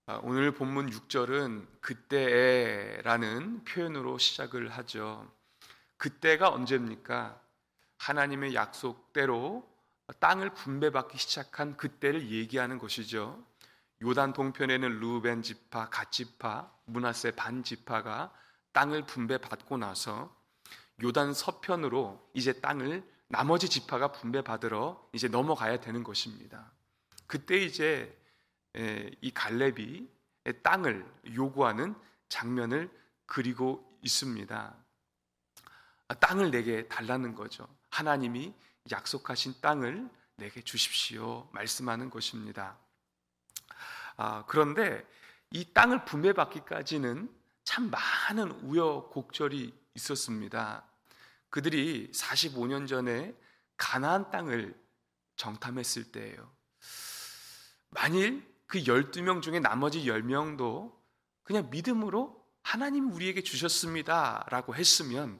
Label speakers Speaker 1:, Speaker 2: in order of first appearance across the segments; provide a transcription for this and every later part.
Speaker 1: 오늘 본문 6절은 그때에라는 표현으로 시작을 하죠. 그때가 언제입니까? 하나님의 약속대로 땅을 분배받기 시작한 그때를 얘기하는 것이죠. 요단 동편에는 르우벤 지파, 갓 지파, 므낫세 반 지파가 땅을 분배받고 나서 요단 서편으로 이제 땅을 나머지 지파가 분배받으러 이제 넘어가야 되는 것입니다. 그때 이제 이 갈렙이 땅을 요구하는 장면을 그리고 있습니다. 땅을 내게 달라는 거죠. 하나님이 약속하신 땅을 내게 주십시오 말씀하는 것입니다. 그런데 이 땅을 분배받기까지는 참 많은 우여곡절이 있었습니다. 그들이 45년 전에 가나안 땅을 정탐했을 때예요. 만일 그 12명 중에 나머지 10명도 그냥 믿음으로 하나님 우리에게 주셨습니다 라고 했으면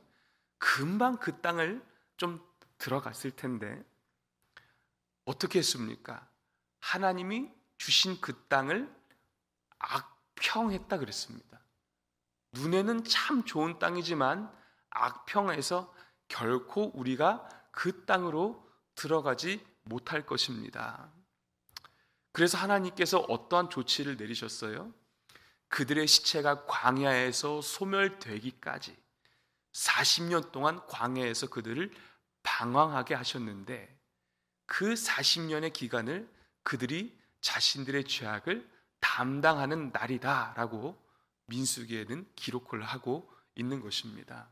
Speaker 1: 금방 그 땅을 좀 들어갔을 텐데 어떻게 했습니까? 하나님이 주신 그 땅을 악평했다 그랬습니다. 눈에는 참 좋은 땅이지만 악평해서 결코 우리가 그 땅으로 들어가지 못할 것입니다. 그래서 하나님께서 어떠한 조치를 내리셨어요? 그들의 시체가 광야에서 소멸되기까지 40년 동안 광야에서 그들을 방황하게 하셨는데 그 40년의 기간을 그들이 자신들의 죄악을 담당하는 날이다 라고 민수기에는 기록을 하고 있는 것입니다.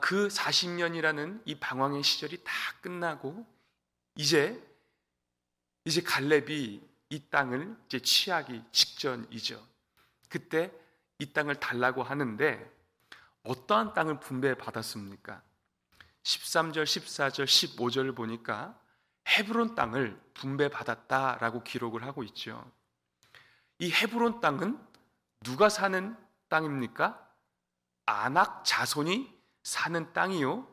Speaker 1: 그 40년이라는 이 방황의 시절이 다 끝나고 이제 갈렙이 이 땅을 이제 취하기 직전이죠. 그때 이 땅을 달라고 하는데 어떠한 땅을 분배받았습니까? 13절, 14절, 15절을 보니까 헤브론 땅을 분배받았다라고 기록을 하고 있죠. 이 헤브론 땅은 누가 사는 땅입니까? 아낙 자손이 사는 땅이요.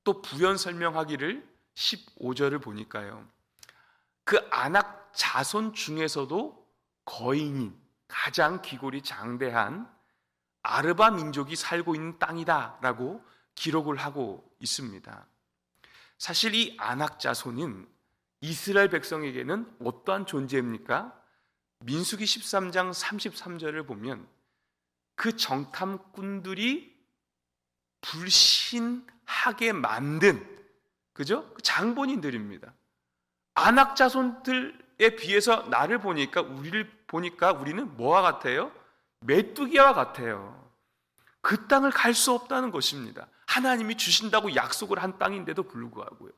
Speaker 1: 또 부연 설명하기를 15절을 보니까요. 그 아낙 자손 중에서도 거인인 가장 귀골이 장대한 아르바 민족이 살고 있는 땅이다 라고 기록을 하고 있습니다. 사실 이 아낙 자손은 이스라엘 백성에게는 어떠한 존재입니까? 민수기 13장 33절을 보면 그 정탐꾼들이 불신하게 만든 그죠? 장본인들입니다. 아낙 자손들에 비해서 우리를 보니까 우리는 뭐와 같아요? 메뚜기와 같아요. 그 땅을 갈 수 없다는 것입니다. 하나님이 주신다고 약속을 한 땅인데도 불구하고요.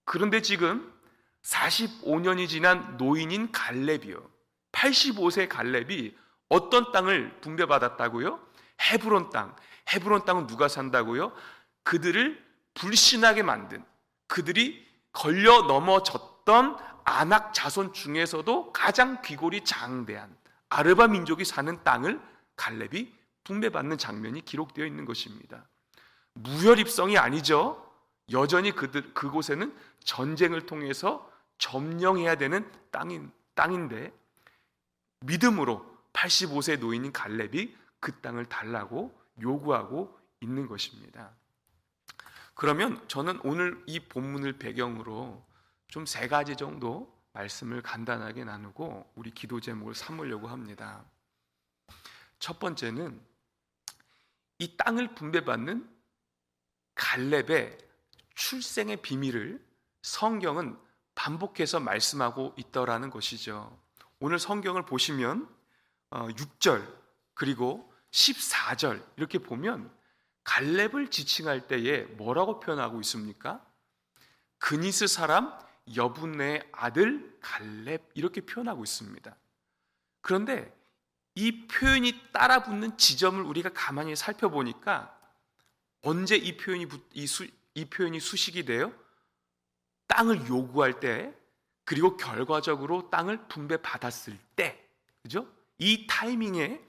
Speaker 1: 그런데 지금 45년이 지난 노인인 갈렙이요. 85세 갈렙이 어떤 땅을 분배받았다고요? 헤브론 땅. 헤브론 땅은 누가 산다고요? 그들을 불신하게 만든, 그들이 걸려 넘어졌던 아낙 자손 중에서도 가장 귀골이 장대한 아르바 민족이 사는 땅을 갈렙이 분배받는 장면이 기록되어 있는 것입니다. 무혈입성이 아니죠. 여전히 그곳에는 전쟁을 통해서 점령해야 되는 땅인데 믿음으로 85세 노인인 갈렙이 그 땅을 달라고 요구하고 있는 것입니다. 그러면 저는 오늘 이 본문을 배경으로 좀 3가지 정도 말씀을 간단하게 나누고 우리 기도 제목을 삼으려고 합니다. 첫 번째는 이 땅을 분배받는 갈렙의 출생의 비밀을 성경은 반복해서 말씀하고 있더라는 것이죠. 오늘 성경을 보시면 6절 그리고 14절 이렇게 보면 갈렙을 지칭할 때에 뭐라고 표현하고 있습니까? 그니스 사람 여분의 아들 갈렙 이렇게 표현하고 있습니다. 그런데 이 표현이 따라붙는 지점을 우리가 가만히 살펴보니까 언제 이 표현이 수식이 돼요? 땅을 요구할 때 그리고 결과적으로 땅을 분배받았을 때, 그죠? 이 타이밍에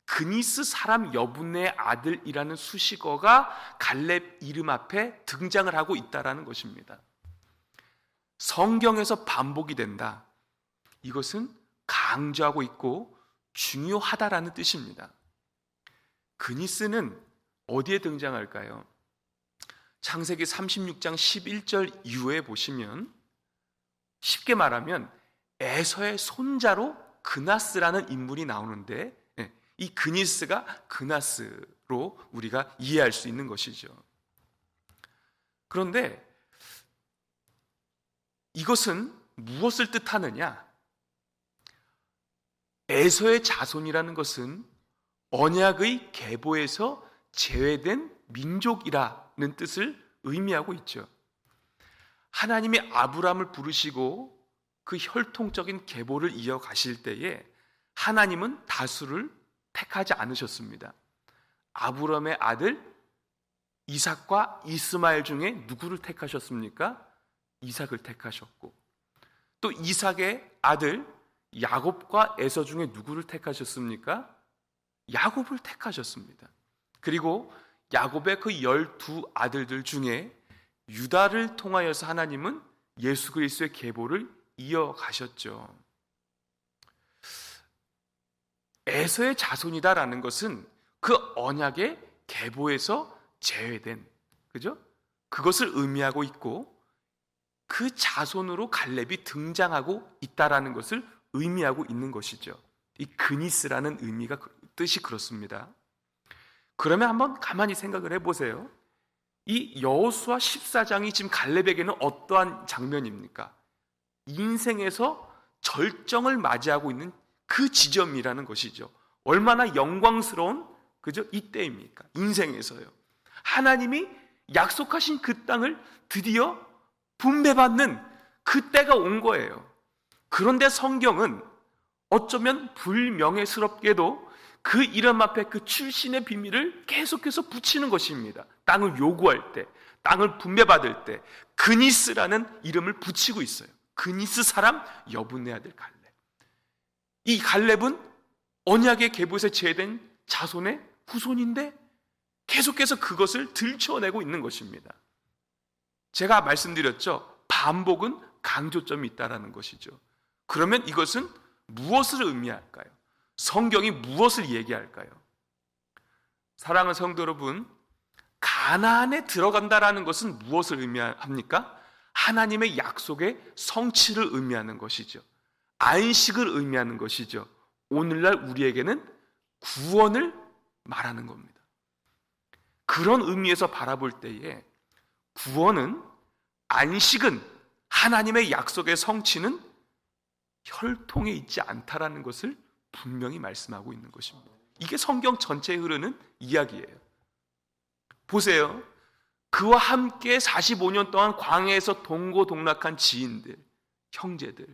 Speaker 1: 그니스 사람 여분의 아들이라는 수식어가 갈렙 이름 앞에 등장을 하고 있다는 것입니다. 성경에서 반복이 된다. 이것은 강조하고 있고 중요하다라는 뜻입니다. 그니스는 어디에 등장할까요? 창세기 36장 11절 이후에 보시면 쉽게 말하면 에서의 손자로 그나스라는 인물이 나오는데 이 그니스가 그나스로 우리가 이해할 수 있는 것이죠. 그런데 이것은 무엇을 뜻하느냐? 에서의 자손이라는 것은 언약의 계보에서 제외된 민족이라는 뜻을 의미하고 있죠. 하나님이 아브라함을 부르시고 그 혈통적인 계보를 이어가실 때에 하나님은 다수를 택하지 않으셨습니다. 아브라함의 아들 이삭과 이스마엘 중에 누구를 택하셨습니까? 이삭을 택하셨고, 또 이삭의 아들 야곱과 에서 중에 누구를 택하셨습니까? 야곱을 택하셨습니다. 그리고 야곱의 그 12아들들 중에 유다를 통하여서 하나님은 예수 그리스도의 계보를 이어가셨죠. 에서의 자손이다라는 것은 그 언약의 계보에서 제외된, 그죠? 그것을 의미하고 있고, 그 자손으로 갈렙이 등장하고 있다라는 것을 의미하고 있는 것이죠. 이 그니스라는 의미가 뜻이 그렇습니다. 그러면 한번 가만히 생각을 해보세요. 이 여호수아 14장이 지금 갈렙에게는 어떠한 장면입니까? 인생에서 절정을 맞이하고 있는 그 지점이라는 것이죠. 얼마나 영광스러운, 그죠? 이때입니까? 인생에서요. 하나님이 약속하신 그 땅을 드디어 분배받는 그 때가 온 거예요. 그런데 성경은 어쩌면 불명예스럽게도 그 이름 앞에 그 출신의 비밀을 계속해서 붙이는 것입니다. 땅을 요구할 때, 땅을 분배받을 때 그니스라는 이름을 붙이고 있어요. 그니스 사람 여분네 아들 갈렙. 이 갈렙은 언약의 계보에서 제외된 자손의 후손인데 계속해서 그것을 들춰내고 있는 것입니다. 제가 말씀드렸죠. 반복은 강조점이 있다는 것이죠. 그러면 이것은 무엇을 의미할까요? 성경이 무엇을 얘기할까요? 사랑하는 성도 여러분, 가나안에 들어간다라는 것은 무엇을 의미합니까? 하나님의 약속의 성취를 의미하는 것이죠. 안식을 의미하는 것이죠. 오늘날 우리에게는 구원을 말하는 겁니다. 그런 의미에서 바라볼 때에 구원은, 안식은, 하나님의 약속의 성취는 혈통에 있지 않다라는 것을 분명히 말씀하고 있는 것입니다. 이게 성경 전체에 흐르는 이야기예요. 보세요. 그와 함께 45년 동안 광야에서 동고동락한 지인들, 형제들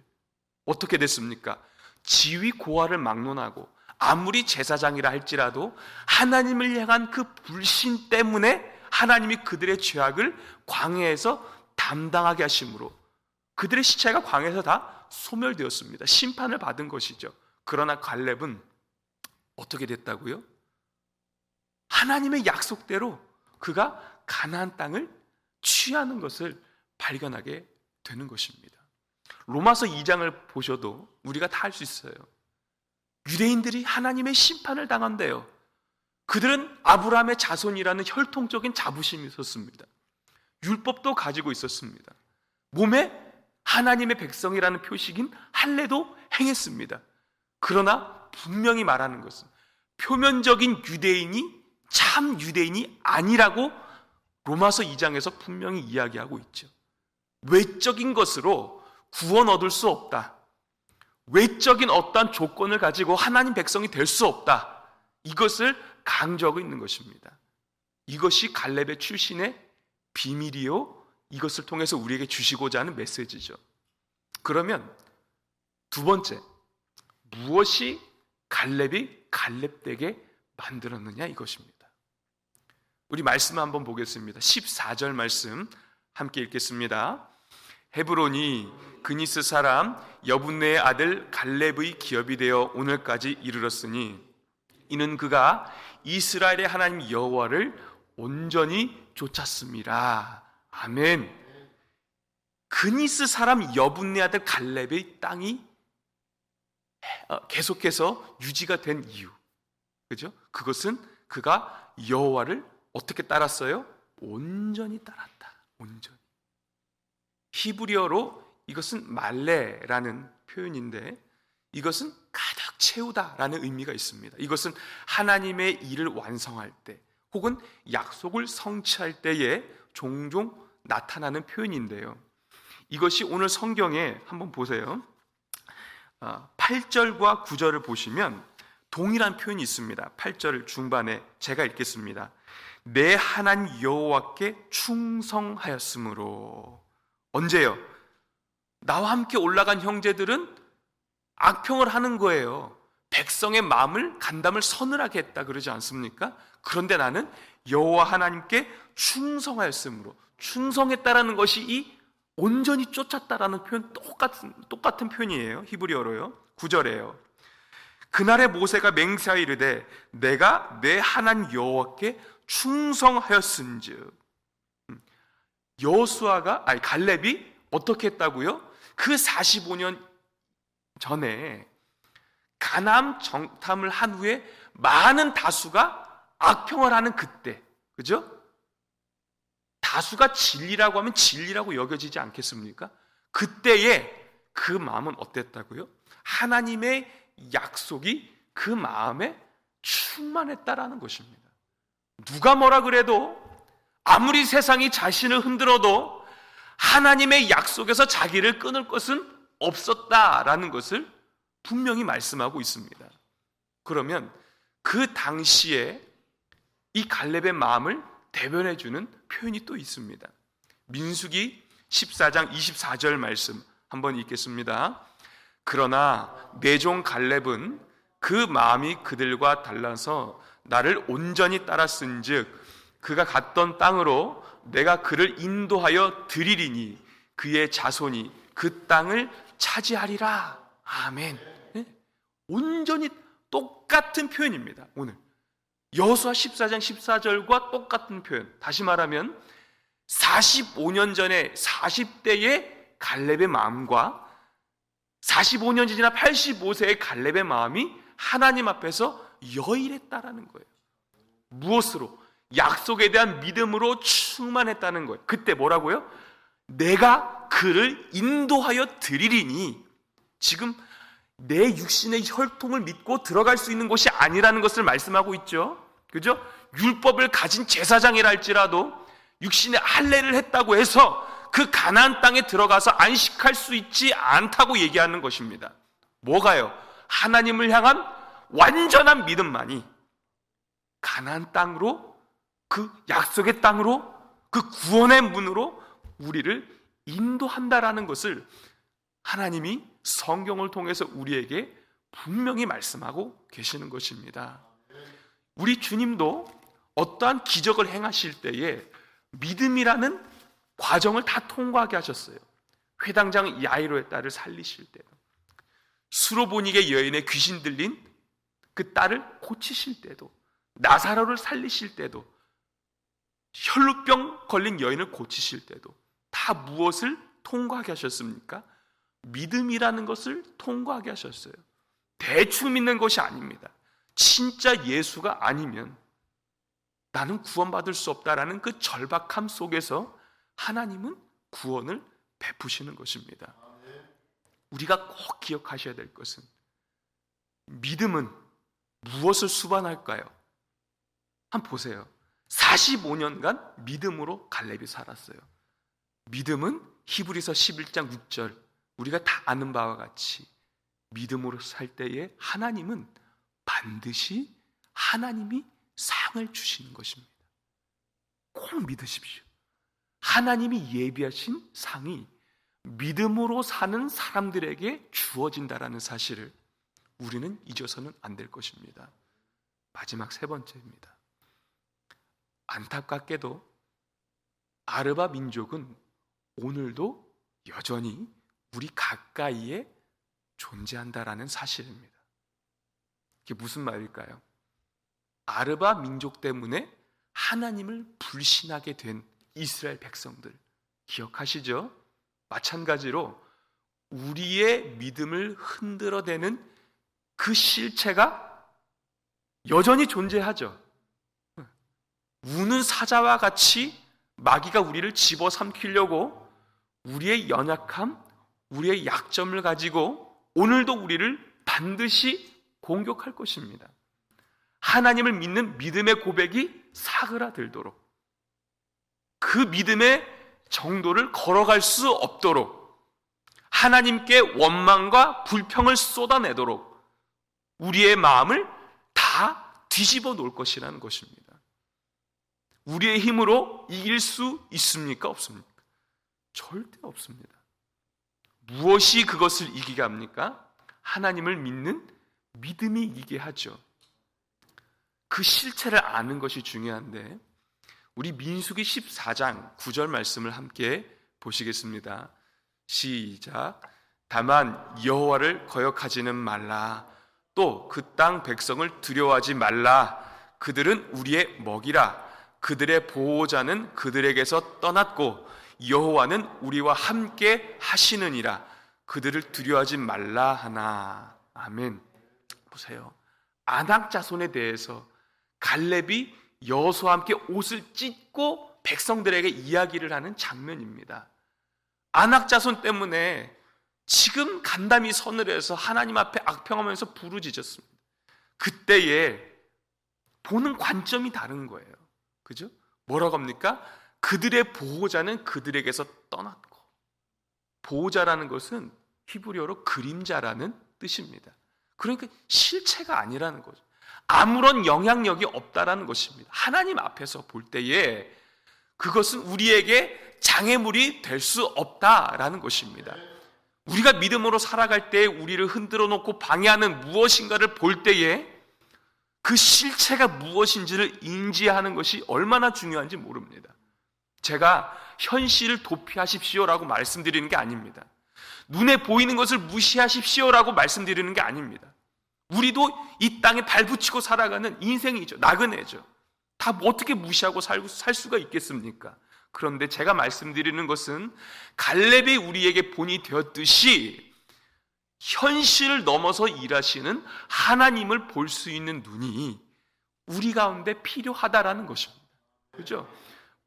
Speaker 1: 어떻게 됐습니까? 지위 고하를 막론하고 아무리 제사장이라 할지라도 하나님을 향한 그 불신 때문에 하나님이 그들의 죄악을 광야에서 담당하게 하심으로 그들의 시체가 광야에서 다 소멸되었습니다. 심판을 받은 것이죠. 그러나 갈렙은 어떻게 됐다고요? 하나님의 약속대로 그가 가나안 땅을 취하는 것을 발견하게 되는 것입니다. 로마서 2장을 보셔도 우리가 다 알 수 있어요. 유대인들이 하나님의 심판을 당한대요. 그들은 아브라함의 자손이라는 혈통적인 자부심이 있었습니다. 율법도 가지고 있었습니다. 몸에 하나님의 백성이라는 표식인 할례도 행했습니다. 그러나 분명히 말하는 것은 표면적인 유대인이 참 유대인이 아니라고 로마서 2장에서 분명히 이야기하고 있죠. 외적인 것으로 구원 얻을 수 없다. 외적인 어떠한 조건을 가지고 하나님 백성이 될 수 없다. 이것을 강조하고 있는 것입니다. 이것이 갈렙의 출신의 비밀이요, 이것을 통해서 우리에게 주시고자 하는 메시지죠. 그러면 두 번째, 무엇이 갈렙이 갈렙되게 만들었느냐 이것입니다. 우리 말씀 한번 보겠습니다. 14절 말씀 함께 읽겠습니다. 헤브론이 그니스 사람 여분네의 아들 갈렙의 기업이 되어 오늘까지 이르렀으니 이는 그가 이스라엘의 하나님 여호와를 온전히 쫓았습니다. 아멘. 그니스 사람 여분네 아들 갈렙의 땅이 계속해서 유지가 된 이유, 그죠? 그것은 그가 여호와를 어떻게 따랐어요? 온전히 따랐다. 온전히. 히브리어로 이것은 말레라는 표현인데, 이것은 가득 채우다라는 의미가 있습니다. 이것은 하나님의 일을 완성할 때 혹은 약속을 성취할 때에 종종 나타나는 표현인데요, 이것이 오늘 성경에 한번 보세요. 8절과 9절을 보시면 동일한 표현이 있습니다. 8절 중반에 제가 읽겠습니다. 내 하나님 여호와께 충성하였으므로. 언제요? 나와 함께 올라간 형제들은 악평을 하는 거예요. 백성의 마음을, 간담을 서늘하게 했다 그러지 않습니까? 그런데 나는 여호와 하나님께 충성하였으므로. 충성했다라는 것이 이 온전히 쫓았다라는 표현, 똑같은 표현이에요. 히브리어로요. 9절에요. 그날에 모세가 맹세하여 이르되 내가 내 하나님 여호와께 충성하였은즉. 갈렙이 어떻게 했다고요? 그 45년 전에 가나안 정탐을 한 후에 많은 다수가 악평을 하는 그때, 그죠? 다수가 진리라고 하면 진리라고 여겨지지 않겠습니까? 그때에 그 마음은 어땠다고요? 하나님의 약속이 그 마음에 충만했다라는 것입니다. 누가 뭐라 그래도, 아무리 세상이 자신을 흔들어도 하나님의 약속에서 자기를 끊을 것은 없었다라는 것을 분명히 말씀하고 있습니다. 그러면 그 당시에 이 갈렙의 마음을 대변해주는 표현이 또 있습니다. 민수기 14장 24절 말씀 한번 읽겠습니다. 그러나 내 종 갈렙은 그 마음이 그들과 달라서 나를 온전히 따랐은즉 그가 갔던 땅으로 내가 그를 인도하여 드리리니 그의 자손이 그 땅을 차지하리라. 아멘. 온전히 똑같은 표현입니다. 오늘 여호수아 14장 14절과 똑같은 표현. 다시 말하면 45년 전에 40대의 갈렙의 마음과 45년이 지나 85세의 갈렙의 마음이 하나님 앞에서 여일했다라는 거예요. 무엇으로? 약속에 대한 믿음으로 충만했다는 거예요. 그때 뭐라고요? 내가 그를 인도하여 드리리니. 지금 내 육신의 혈통을 믿고 들어갈 수 있는 곳이 아니라는 것을 말씀하고 있죠. 그죠? 율법을 가진 제사장이라 할지라도 육신의 할례를 했다고 해서 그 가나안 땅에 들어가서 안식할 수 있지 않다고 얘기하는 것입니다. 뭐가요? 하나님을 향한 완전한 믿음만이 가나안 땅으로, 그 약속의 땅으로, 그 구원의 문으로 우리를 인도한다라는 것을 하나님이 성경을 통해서 우리에게 분명히 말씀하고 계시는 것입니다. 우리 주님도 어떠한 기적을 행하실 때에 믿음이라는 과정을 다 통과하게 하셨어요. 회당장 야이로의 딸을 살리실 때도, 수로보니게 여인의 귀신 들린 그 딸을 고치실 때도, 나사로를 살리실 때도, 혈루병 걸린 여인을 고치실 때도 다 무엇을 통과하게 하셨습니까? 믿음이라는 것을 통과하게 하셨어요. 대충 믿는 것이 아닙니다. 진짜 예수가 아니면 나는 구원받을 수 없다라는 그 절박함 속에서 하나님은 구원을 베푸시는 것입니다. 우리가 꼭 기억하셔야 될 것은, 믿음은 무엇을 수반할까요? 한번 보세요. 45년간 믿음으로 갈렙이 살았어요. 믿음은 히브리서 11장 6절, 우리가 다 아는 바와 같이 믿음으로 살 때에 하나님은 반드시 하나님이 상을 주시는 것입니다. 꼭 믿으십시오. 하나님이 예비하신 상이 믿음으로 사는 사람들에게 주어진다라는 사실을 우리는 잊어서는 안 될 것입니다. 마지막 세 번째입니다. 안타깝게도 아르바 민족은 오늘도 여전히 우리 가까이에 존재한다라는 사실입니다. 이게 무슨 말일까요? 아르바 민족 때문에 하나님을 불신하게 된 이스라엘 백성들 기억하시죠? 마찬가지로 우리의 믿음을 흔들어대는 그 실체가 여전히 존재하죠. 우는 사자와 같이 마귀가 우리를 집어삼키려고 우리의 연약함, 우리의 약점을 가지고 오늘도 우리를 반드시 공격할 것입니다. 하나님을 믿는 믿음의 고백이 사그라들도록, 그 믿음의 정도를 걸어갈 수 없도록, 하나님께 원망과 불평을 쏟아내도록 우리의 마음을 다 뒤집어 놓을 것이라는 것입니다. 우리의 힘으로 이길 수 있습니까? 없습니까? 절대 없습니다. 무엇이 그것을 이기게 합니까? 하나님을 믿는 믿음이 이기게 하죠. 그 실체를 아는 것이 중요한데, 우리 민수기 14장 9절 말씀을 함께 보시겠습니다. 시작. 다만 여호와를 거역하지는 말라. 또 그 땅 백성을 두려워하지 말라. 그들은 우리의 먹이라. 그들의 보호자는 그들에게서 떠났고 여호와는 우리와 함께 하시느니라. 그들을 두려워하지 말라 하나. 아멘. 보세요. 아낙 자손에 대해서 갈렙이 여호수아와 함께 옷을 찢고 백성들에게 이야기를 하는 장면입니다. 아낙 자손 때문에 지금 간담이 서늘해서 하나님 앞에 악평하면서 부르짖었습니다. 그때에 보는 관점이 다른 거예요. 그죠? 뭐라고 합니까? 그들의 보호자는 그들에게서 떠났고, 보호자라는 것은 히브리어로 그림자라는 뜻입니다. 그러니까 실체가 아니라는 거죠. 아무런 영향력이 없다라는 것입니다. 하나님 앞에서 볼 때에 그것은 우리에게 장애물이 될 수 없다라는 것입니다. 우리가 믿음으로 살아갈 때 우리를 흔들어 놓고 방해하는 무엇인가를 볼 때에 그 실체가 무엇인지를 인지하는 것이 얼마나 중요한지 모릅니다. 제가 현실을 도피하십시오라고 말씀드리는 게 아닙니다. 눈에 보이는 것을 무시하십시오라고 말씀드리는 게 아닙니다. 우리도 이 땅에 발붙이고 살아가는 인생이죠. 나그네죠. 다 어떻게 무시하고 살 수가 있겠습니까? 그런데 제가 말씀드리는 것은 갈렙이 우리에게 본이 되었듯이 현실을 넘어서 일하시는 하나님을 볼 수 있는 눈이 우리 가운데 필요하다라는 것입니다. 그죠?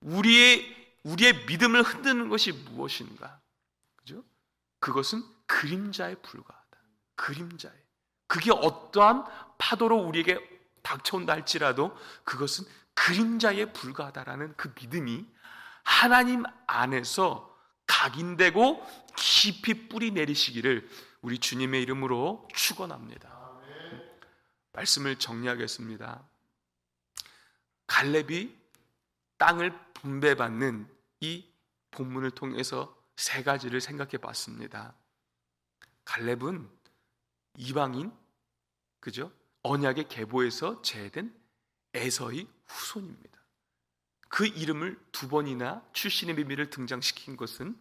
Speaker 1: 우리의 믿음을 흔드는 것이 무엇인가? 그죠? 그것은 그림자에 불과하다. 그림자에. 그게 어떠한 파도로 우리에게 닥쳐온다 할지라도 그것은 그림자에 불과하다라는 그 믿음이 하나님 안에서 각인되고 깊이 뿌리 내리시기를 우리 주님의 이름으로 축원합니다. 말씀을 정리하겠습니다. 갈렙이 땅을 분배받는 이 본문을 통해서 세 가지를 생각해 봤습니다. 갈렙은 이방인, 그죠? 언약의 계보에서 제외된 에서의 후손입니다. 그 이름을 두 번이나 출신의 비밀을 등장시킨 것은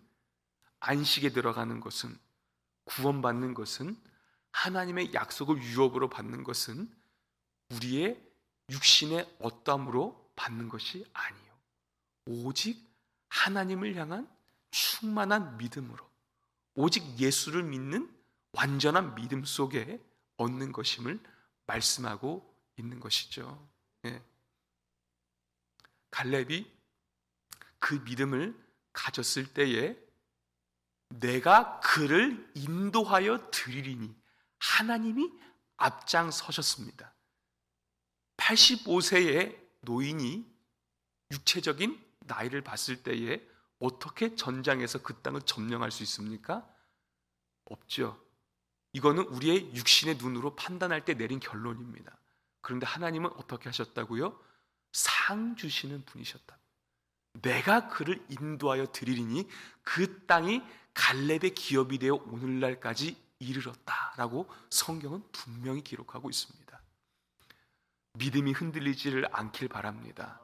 Speaker 1: 안식에 들어가는 것은, 구원받는 것은, 하나님의 약속을 유업으로 받는 것은 우리의 육신의 어떠함으로 받는 것이 아니요, 오직 하나님을 향한 충만한 믿음으로, 오직 예수를 믿는 완전한 믿음 속에 얻는 것임을 말씀하고 있는 것이죠. 예. 갈렙이 그 믿음을 가졌을 때에 내가 그를 인도하여 드리리니 하나님이 앞장서셨습니다. 85세의 노인이 육체적인 나이를 봤을 때에 어떻게 전장에서 그 땅을 점령할 수 있습니까? 없죠. 이거는 우리의 육신의 눈으로 판단할 때 내린 결론입니다. 그런데 하나님은 어떻게 하셨다고요? 상 주시는 분이셨다. 내가 그를 인도하여 드리리니 그 땅이 갈렙의 기업이 되어 오늘날까지 이르렀다라고 성경은 분명히 기록하고 있습니다. 믿음이 흔들리지를 않길 바랍니다.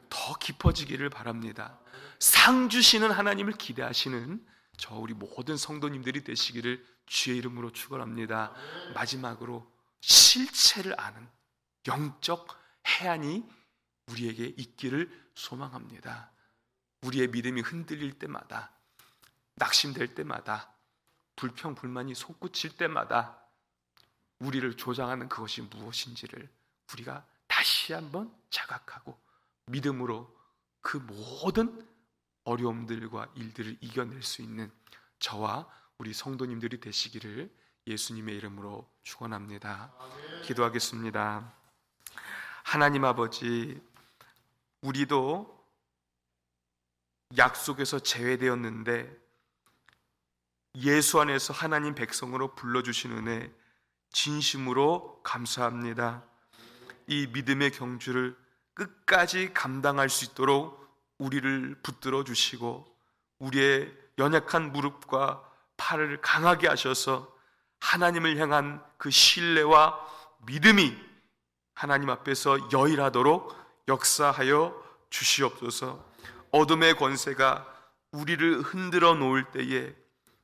Speaker 1: 더 깊어지기를 바랍니다. 상 주시는 하나님을 기대하시는 저 우리 모든 성도님들이 되시기를 주의 이름으로 축원합니다. 마지막으로 실체를 아는 영적 해안이 우리에게 있기를 소망합니다. 우리의 믿음이 흔들릴 때마다, 낙심될 때마다, 불평불만이 솟구칠 때마다 우리를 조장하는 그것이 무엇인지를 우리가 다시 한번 자각하고 믿음으로 그 모든 어려움들과 일들을 이겨낼 수 있는 저와 우리 성도님들이 되시기를 예수님의 이름으로 축원합니다. 기도하겠습니다. 하나님 아버지, 우리도 약속에서 제외되었는데 예수 안에서 하나님 백성으로 불러주신 은혜 진심으로 감사합니다. 이 믿음의 경주를 끝까지 감당할 수 있도록 우리를 붙들어 주시고 우리의 연약한 무릎과 팔을 강하게 하셔서 하나님을 향한 그 신뢰와 믿음이 하나님 앞에서 여일하도록 역사하여 주시옵소서. 어둠의 권세가 우리를 흔들어 놓을 때에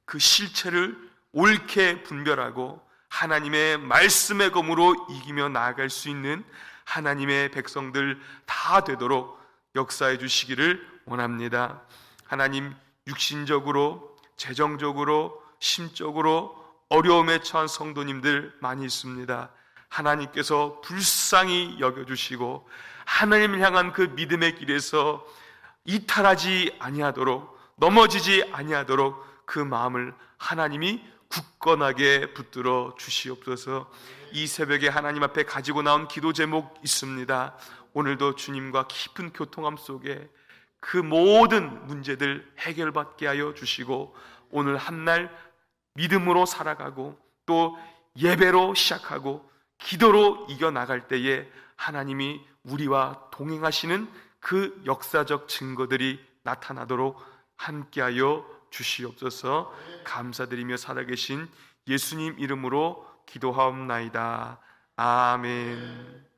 Speaker 1: 그 실체를 옳게 분별하고 하나님의 말씀의 검으로 이기며 나아갈 수 있는 하나님의 백성들 다 되도록 역사해 주시기를 원합니다. 하나님, 육신적으로, 재정적으로, 심적으로 어려움에 처한 성도님들 많이 있습니다. 하나님께서 불쌍히 여겨주시고 하나님을 향한 그 믿음의 길에서 이탈하지 아니하도록, 넘어지지 아니하도록 그 마음을 하나님이 굳건하게 붙들어 주시옵소서. 이 새벽에 하나님 앞에 가지고 나온 기도 제목 있습니다. 오늘도 주님과 깊은 교통함 속에 그 모든 문제들 해결받게 하여 주시고 오늘 한날 믿음으로 살아가고 또 예배로 시작하고 기도로 이겨나갈 때에 하나님이 우리와 동행하시는 그 역사적 증거들이 나타나도록 함께하여 주시옵소서. 감사드리며 살아계신 예수님 이름으로 기도하옵나이다. 아멘.